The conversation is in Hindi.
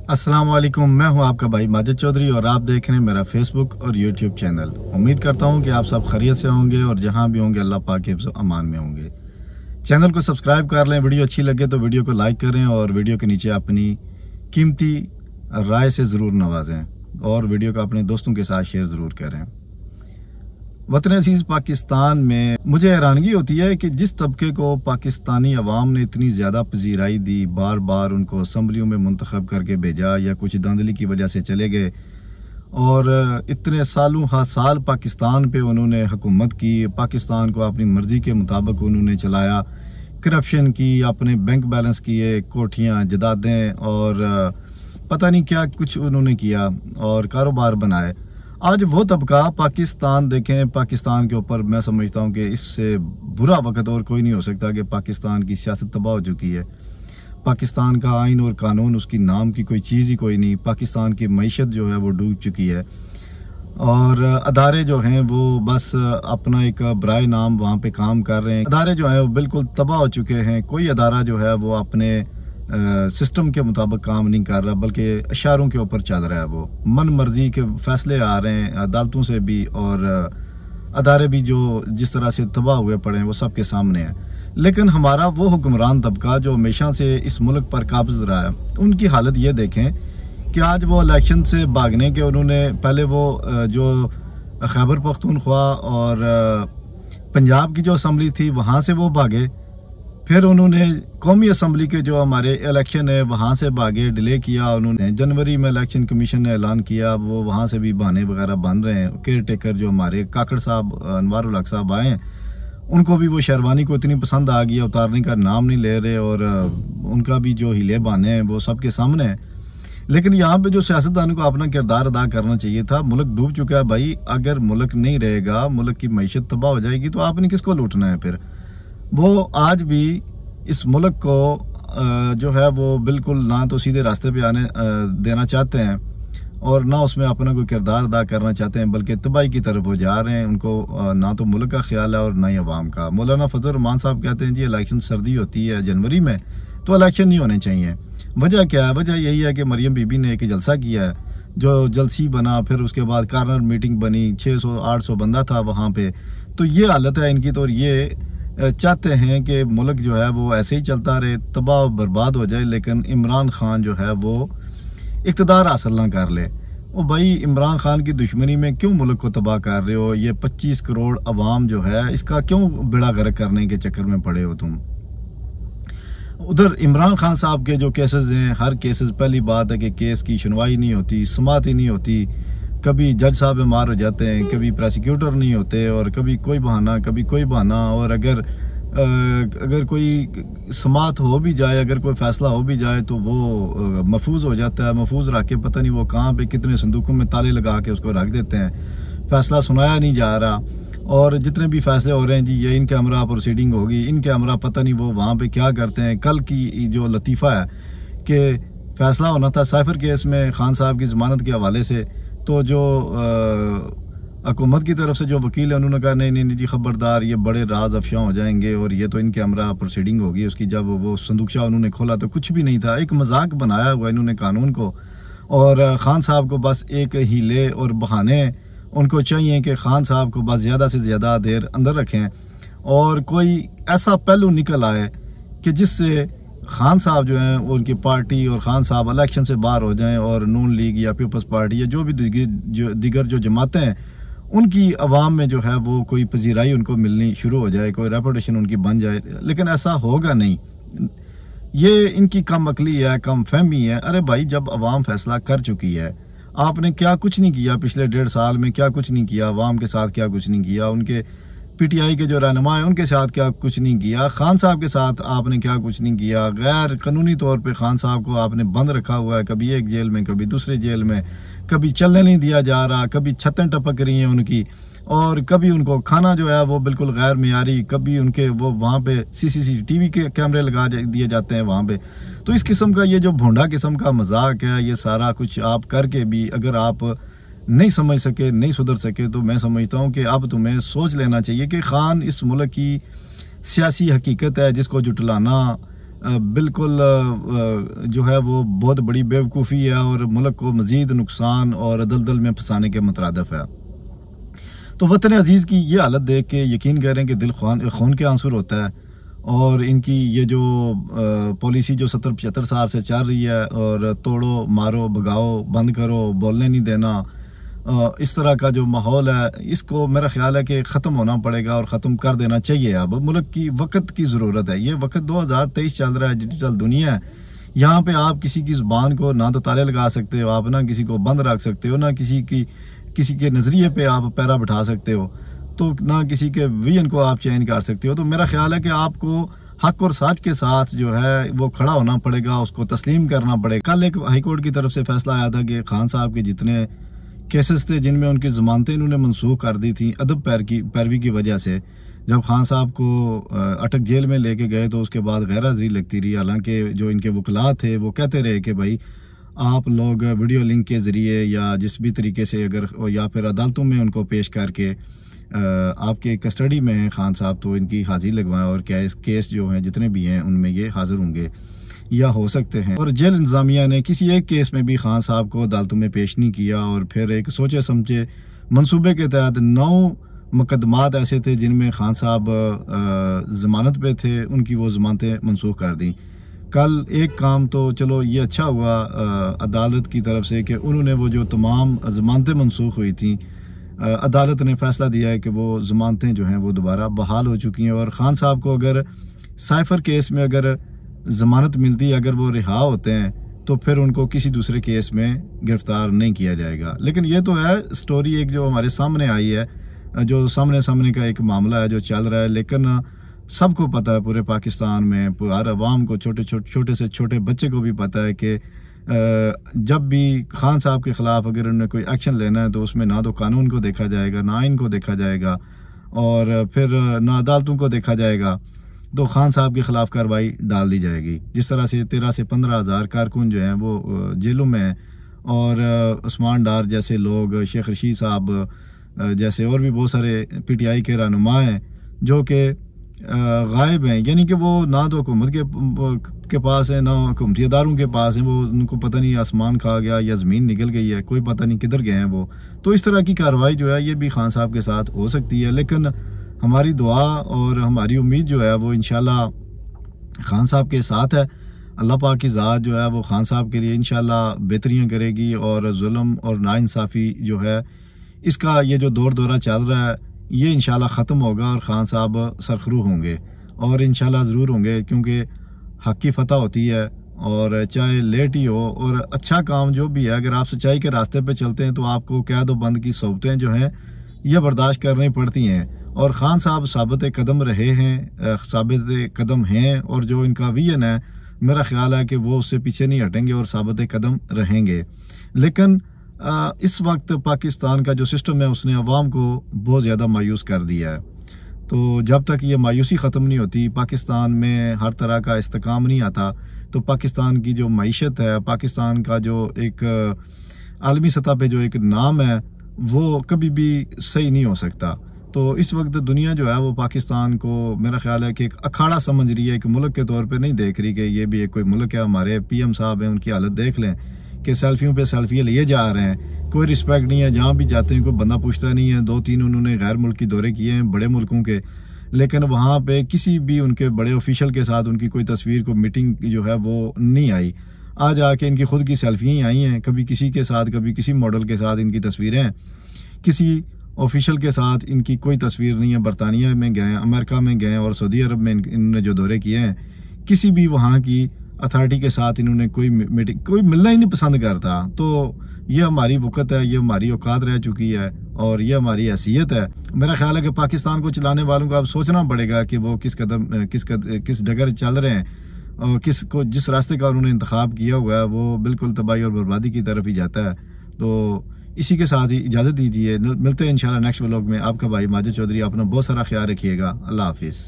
अस्सलाम वालेकुम, मैं हूं आपका भाई माजिद चौधरी और आप देख रहे हैं मेरा फेसबुक और यूट्यूब चैनल। उम्मीद करता हूं कि आप सब खैरियत से होंगे और जहां भी होंगे अल्लाह पाक के हिफ्ज़ अमान में होंगे। चैनल को सब्सक्राइब कर लें, वीडियो अच्छी लगे तो वीडियो को लाइक करें और वीडियो के नीचे अपनी कीमती राय से ज़रूर नवाजें और वीडियो को अपने दोस्तों के साथ शेयर ज़रूर करें। वतन अजीज़ पाकिस्तान में मुझे हैरानगी होती है कि जिस तबके को पाकिस्तानी अवाम ने इतनी ज़्यादा पजीराई दी, बार बार उनको असम्बलियों में मुंतखब करके भेजा या कुछ धांधली की वजह से चले गए और इतने सालों साल पाकिस्तान पे उन्होंने हुकूमत की, पाकिस्तान को अपनी मर्ज़ी के मुताबिक उन्होंने चलाया, करप्शन की, अपने बैंक बैलेंस किए, कोठियाँ जदादें और पता नहीं क्या कुछ उन्होंने किया और कारोबार बनाए। आज वो तबका पाकिस्तान देखें, पाकिस्तान के ऊपर मैं समझता हूँ कि इससे बुरा वक्त और कोई नहीं हो सकता कि पाकिस्तान की सियासत तबाह हो चुकी है। पाकिस्तान का आइन और कानून, उसकी नाम की कोई चीज़ ही कोई नहीं। पाकिस्तान की मईशत जो है वो डूब चुकी है और अदारे जो हैं वो बस अपना एक बराए नाम वहाँ पे काम कर रहे हैं। अदारे जो हैं वो बिल्कुल तबाह हो चुके हैं। कोई अदारा जो है वो अपने सिस्टम के मुताबिक काम नहीं कर रहा, बल्कि इशारों के ऊपर चल रहा है। वो मन मर्जी के फैसले आ रहे हैं अदालतों से भी और अदारे भी जो जिस तरह से तबाह हुए पड़े हैं वो सबके सामने है। लेकिन हमारा वो हुक्मरान तबका जो हमेशा से इस मुल्क पर काबिज रहा है, उनकी हालत ये देखें कि आज वो इलेक्शन से भागने के उन्होंने पहले वो जो खैबर पख्तूनख्वा और पंजाब की जो असम्बली थी वहाँ से वो भागे, फिर उन्होंने कौमी असम्बली के जो हमारे इलेक्शन है वहाँ से भागे, डिले किया। उन्होंने जनवरी में इलेक्शन कमीशन ने ऐलान किया, वो वहाँ से भी बहाने वगैरह बन रहे हैं। केयर टेकर जो हमारे काकड़ साहब अनवारुल हक साहब आए हैं, उनको भी वो शेरवानी को इतनी पसंद आ गई, उतारने का नाम नहीं ले रहे और उनका भी जो हिले बहाने हैं वो सबके सामने है। लेकिन यहाँ पे जो सियासतदानों को अपना किरदार अदा करना चाहिए था। मुल्क डूब चुका है भाई, अगर मुल्क नहीं रहेगा, मुल्क की मईशत तबाह हो जाएगी तो आपने किसको लूटना है फिर। वो आज भी इस मुल्क को जो है वो बिल्कुल ना तो सीधे रास्ते पे आने देना चाहते हैं और ना उसमें अपना कोई किरदार अदा करना चाहते हैं, बल्कि तबाही की तरफ वो जा रहे हैं। उनको ना तो मुल्क का ख्याल है और ना ही अवाम का। मौलाना फजल रहमान साहब कहते हैं जी इलेक्शन सर्दी होती है जनवरी में तो इलेक्शन नहीं होने चाहिए। वजह क्या है? वजह यही है कि मरियम बीबी ने एक जलसा किया है जो जलसी बना, फिर उसके बाद कार्नर मीटिंग बनी, 600-800 बंदा था वहाँ पे। तो ये हालत है इनकी। तो ये चाहते हैं कि मुल्क जो है वो ऐसे ही चलता रहे, तबाह बर्बाद हो जाए, लेकिन इमरान खान जो है वो इक़्तिदार हासिल ना कर ले। ओ भाई, इमरान खान की दुश्मनी में क्यों मुल्क को तबाह कर रहे हो? ये 25 करोड़ अवाम जो है इसका क्यों बेड़ा गर्क करने के चक्कर में पड़े हो तुम? उधर इमरान खान साहब के जो केसेस हैं, हर केसेस, पहली बात है कि केस की सुनवाई नहीं होती, समाअत ही नहीं होती। कभी जज साहब बीमार हो जाते हैं, कभी प्रोसिक्यूटर नहीं होते और कभी कोई बहाना, कभी कोई बहाना। और अगर कोई समाअत हो भी जाए, अगर कोई फैसला हो भी जाए तो वो महफूज हो जाता है। महफूज रख के पता नहीं वो कहाँ पे कितने संदूकों में ताले लगा के उसको रख देते हैं। फैसला सुनाया नहीं जा रहा और जितने भी फैसले हो रहे हैं जी ये इन कैमरा प्रोसीडिंग होगी, इन कैमरा, पता नहीं वो वहाँ पे क्या करते हैं। कल की जो लतीफ़ा है कि फैसला होना था साइफर केस में खान साहब की ज़मानत के हवाले से, तो जो हुकूमत की तरफ से जो वकील है उन्होंने कहा नहीं नहीं नहीं जी खबरदार, ये बड़े राज अफशा हो जाएंगे और ये तो इन कैमरा प्रोसीडिंग होगी उसकी। जब वो संदूकशा उन्होंने खोला तो कुछ भी नहीं था, एक मजाक बनाया हुआ इन्होंने कानून को। और खान साहब को बस एक हीले और बहाने उनको चाहिए कि खान साहब को बस ज़्यादा से ज़्यादा देर अंदर रखें और कोई ऐसा पहलू निकल आए कि जिससे खान साहब जो हैं उनकी पार्टी और खान साहब इलेक्शन से बाहर हो जाएं और नून लीग या पीपल्स पार्टी या जो भी दिगर जो जमातें हैं उनकी अवाम में जो है वो कोई पजीराई उनको मिलनी शुरू हो जाए, कोई रेपुटेशन उनकी बन जाए। लेकिन ऐसा होगा नहीं। ये इनकी कम अकली है, कम फहमी है। अरे भाई, जब अवाम फैसला कर चुकी है, आपने क्या कुछ नहीं किया पिछले 1.5 साल में, क्या कुछ नहीं किया अवाम के साथ, क्या कुछ नहीं किया उनके पीटीआई के जो रहनुमा है उनके साथ, क्या कुछ नहीं किया खान साहब के साथ आपने, क्या कुछ नहीं किया। गैर कानूनी तौर पे खान साहब को आपने बंद रखा हुआ है, कभी एक जेल में, कभी दूसरे जेल में, कभी चलने नहीं दिया जा रहा, कभी छतें टपक रही हैं उनकी और कभी उनको खाना जो है वो बिल्कुल गैर मियारी, कभी उनके वो वहाँ पे CCTV के कैमरे लगा दिए जाते हैं वहाँ पे। तो इस किस्म का ये जो भोंडा किस्म का मजाक है, ये सारा कुछ आप करके भी अगर आप नहीं समझ सके, नहीं सुधर सके, तो मैं समझता हूँ कि अब तुम्हें सोच लेना चाहिए कि खान इस मुल्क की सियासी हकीकत है जिसको जुटलाना बिल्कुल जो है वो बहुत बड़ी बेवकूफ़ी है और मुल्क को मज़ीद नुकसान और दलदल में फंसाने के मुतरादिफ है। तो वतन अजीज़ की ये हालत देख के यकीन करें कि दिल खून के आंसू होता है। और इनकी ये जो पॉलिसी जो 70-75 साल से चल रही है, और तोड़ो मारो भगाओ बंद करो बोलने नहीं देना, इस तरह का जो माहौल है, इसको मेरा ख्याल है कि ख़त्म होना पड़ेगा और ख़त्म कर देना चाहिए। अब मुल्क की वक्त की ज़रूरत है। ये वक्त 2023 चल रहा है, डिजिटल दुनिया है। यहाँ पे आप किसी की ज़ुबान को ना तो ताले लगा सकते हो, आप ना किसी को बंद रख सकते हो, ना किसी के नज़रिए पे आप पैरा बिठा सकते हो, तो ना किसी के विजन को आप चेंज कर सकते हो। तो मेरा ख्याल है कि आपको हक और सच के साथ जो है वो खड़ा होना पड़ेगा, उसको तस्लीम करना पड़ेगा। कल एक हाई कोर्ट की तरफ से फैसला आया था कि खान साहब के जितने केसेस थे जिनमें उनकी ज़मानतें इन्होंने मनसूख कर दी थी अदब पैरवी की वजह से, जब खान साहब को अटक जेल में लेके गए तो उसके बाद गैर हाज़िरी लगती रही। हालांकि जो इनके वकला थे वो कहते रहे कि भाई आप लोग वीडियो लिंक के ज़रिए या जिस भी तरीके से अगर, या फिर अदालतों में उनको पेश करके आपके कस्टडी में हैं खान साहब, तो इनकी हाजिरी लगवाएं और केस जो हैं जितने भी हैं उनमें ये हाजिर होंगे या हो सकते हैं। और जेल इंतज़ामिया ने किसी एक केस में भी खान साहब को अदालतों में पेश नहीं किया, और फिर एक सोचे समझे मंसूबे के तहत 9 मुकदमात ऐसे थे जिनमें खान साहब ज़मानत पे थे, उनकी वो ज़मानतें मनसूख कर दी। कल एक काम तो चलो ये अच्छा हुआ अदालत की तरफ से कि उन्होंने वो जो तमाम ज़मानतें मनसूख हुई थी, अदालत ने फैसला दिया है कि वो ज़मानतें जो हैं वो दोबारा बहाल हो चुकी हैं। और ख़ान साहब को अगर साइफर केस में अगर ज़मानत मिलती है, अगर वो रिहा होते हैं, तो फिर उनको किसी दूसरे केस में गिरफ्तार नहीं किया जाएगा। लेकिन ये तो है स्टोरी एक जो हमारे सामने आई है, जो सामने का एक मामला है जो चल रहा है। लेकिन सबको पता है पूरे पाकिस्तान में, हर अवाम को, छोटे से छोटे बच्चे को भी पता है कि जब भी खान साहब के ख़िलाफ़ अगर उन्हें कोई एक्शन लेना है तो उसमें ना तो कानून को देखा जाएगा, ना आइन को देखा जाएगा, और फिर ना अदालतों को देखा जाएगा, तो खान साहब के ख़िलाफ़ कार्रवाई डाल दी जाएगी। जिस तरह से 13 से 15 हज़ार कारकुन जो हैं वो जेलों में हैं, और उस्मान डार जैसे लोग, शेख रशीद साहब जैसे और भी बहुत सारे PTI के रहनुमा हैं जो कि गायब हैं, यानी कि वो ना तो हुकूमत के पास है, ना हुकूमती इदारों के पास है। वो उनको पता नहीं आसमान खा गया या ज़मीन निकल गई है, कोई पता नहीं किधर गए हैं वो। तो इस तरह की कार्रवाई जो है ये भी खान साहब के साथ हो सकती है। लेकिन हमारी दुआ और हमारी उम्मीद जो है वो इंशाल्लाह खान साहब के साथ है। अल्लाह पाक की ज़ात जो है वो खान साहब के लिए इंशाल्लाह बेहतरियाँ करेगी, और जुल्म और नाइंसाफ़ी जो है इसका ये जो दौरा चल रहा है ये इंशाल्लाह ख़त्म होगा, और खान साहब सरखरू होंगे, और इंशाल्लाह ज़रूर होंगे, क्योंकि हक़ की फतह होती है। और चाहे लेट ही हो, और अच्छा काम जो भी है, अगर आप सच्चाई के रास्ते पे चलते हैं तो आपको कैद व बंद की सोबतें जो हैं ये बर्दाश्त करनी पड़ती हैं। और खान साहब साबित कदम रहे हैं, साबित कदम हैं, और जो इनका विजन है मेरा ख्याल है कि वो उससे पीछे नहीं हटेंगे और साबित कदम रहेंगे। लेकिन इस वक्त पाकिस्तान का जो सिस्टम है उसने अवाम को बहुत ज़्यादा मायूस कर दिया है। तो जब तक ये मायूसी ख़त्म नहीं होती, पाकिस्तान में हर तरह का इस्तेकाम नहीं आता, तो पाकिस्तान की जो मईशत है, पाकिस्तान का जो एक आलमी सतह पे जो एक नाम है वो कभी भी सही नहीं हो सकता। तो इस वक्त दुनिया जो है वो पाकिस्तान को मेरा ख्याल है कि एक अखाड़ा समझ रही है, एक मुल्क के तौर पे नहीं देख रही कि ये भी एक कोई मुल्क है। हमारे PM साहब हैं, उनकी हालत देख लें कि सेल्फियों पे सेल्फियाँ लिए जा रहे हैं, कोई रिस्पेक्ट नहीं है। जहाँ भी जाते हैं कोई बंदा पूछता नहीं है। 2-3 उन्होंने गैर मुल्की दौरे किए हैं बड़े मुल्कों के, लेकिन वहाँ पे किसी भी उनके बड़े ऑफिशियल के साथ उनकी कोई तस्वीर को मीटिंग जो है वो नहीं आई। आज आके इनकी खुद की सेल्फियाँ ही आई हैं, कभी किसी के साथ, कभी किसी मॉडल के साथ इनकी तस्वीरें हैं, किसी ऑफिशियल के साथ इनकी कोई तस्वीर नहीं है। बरतानिया में गए, अमेरिका में गए, और सऊदी अरब में इन्होंने जो दौरे किए हैं, किसी भी वहाँ की अथॉरिटी के साथ इन्होंने कोई मीटिंग, कोई मिलना ही नहीं पसंद करता। तो ये हमारी वक़्त है, ये हमारी औकात रह चुकी है, और ये हमारी हैसियत है। मेरा ख्याल है कि पाकिस्तान को चलाने वालों को अब सोचना पड़ेगा कि वो किस डगर चल रहे हैं, और जिस रास्ते का उन्होंने इंतखाब किया हुआ है वो बिल्कुल तबाही और बर्बादी की तरफ ही जाता है। तो इसी के साथ ही इजाज़त दीजिए, मिलते हैं इंशाल्लाह नेक्स्ट व्लॉग में। आपका भाई माजिद चौधरी, अपना बहुत सारा ख्याल रखिएगा। अल्लाह हाफिज़।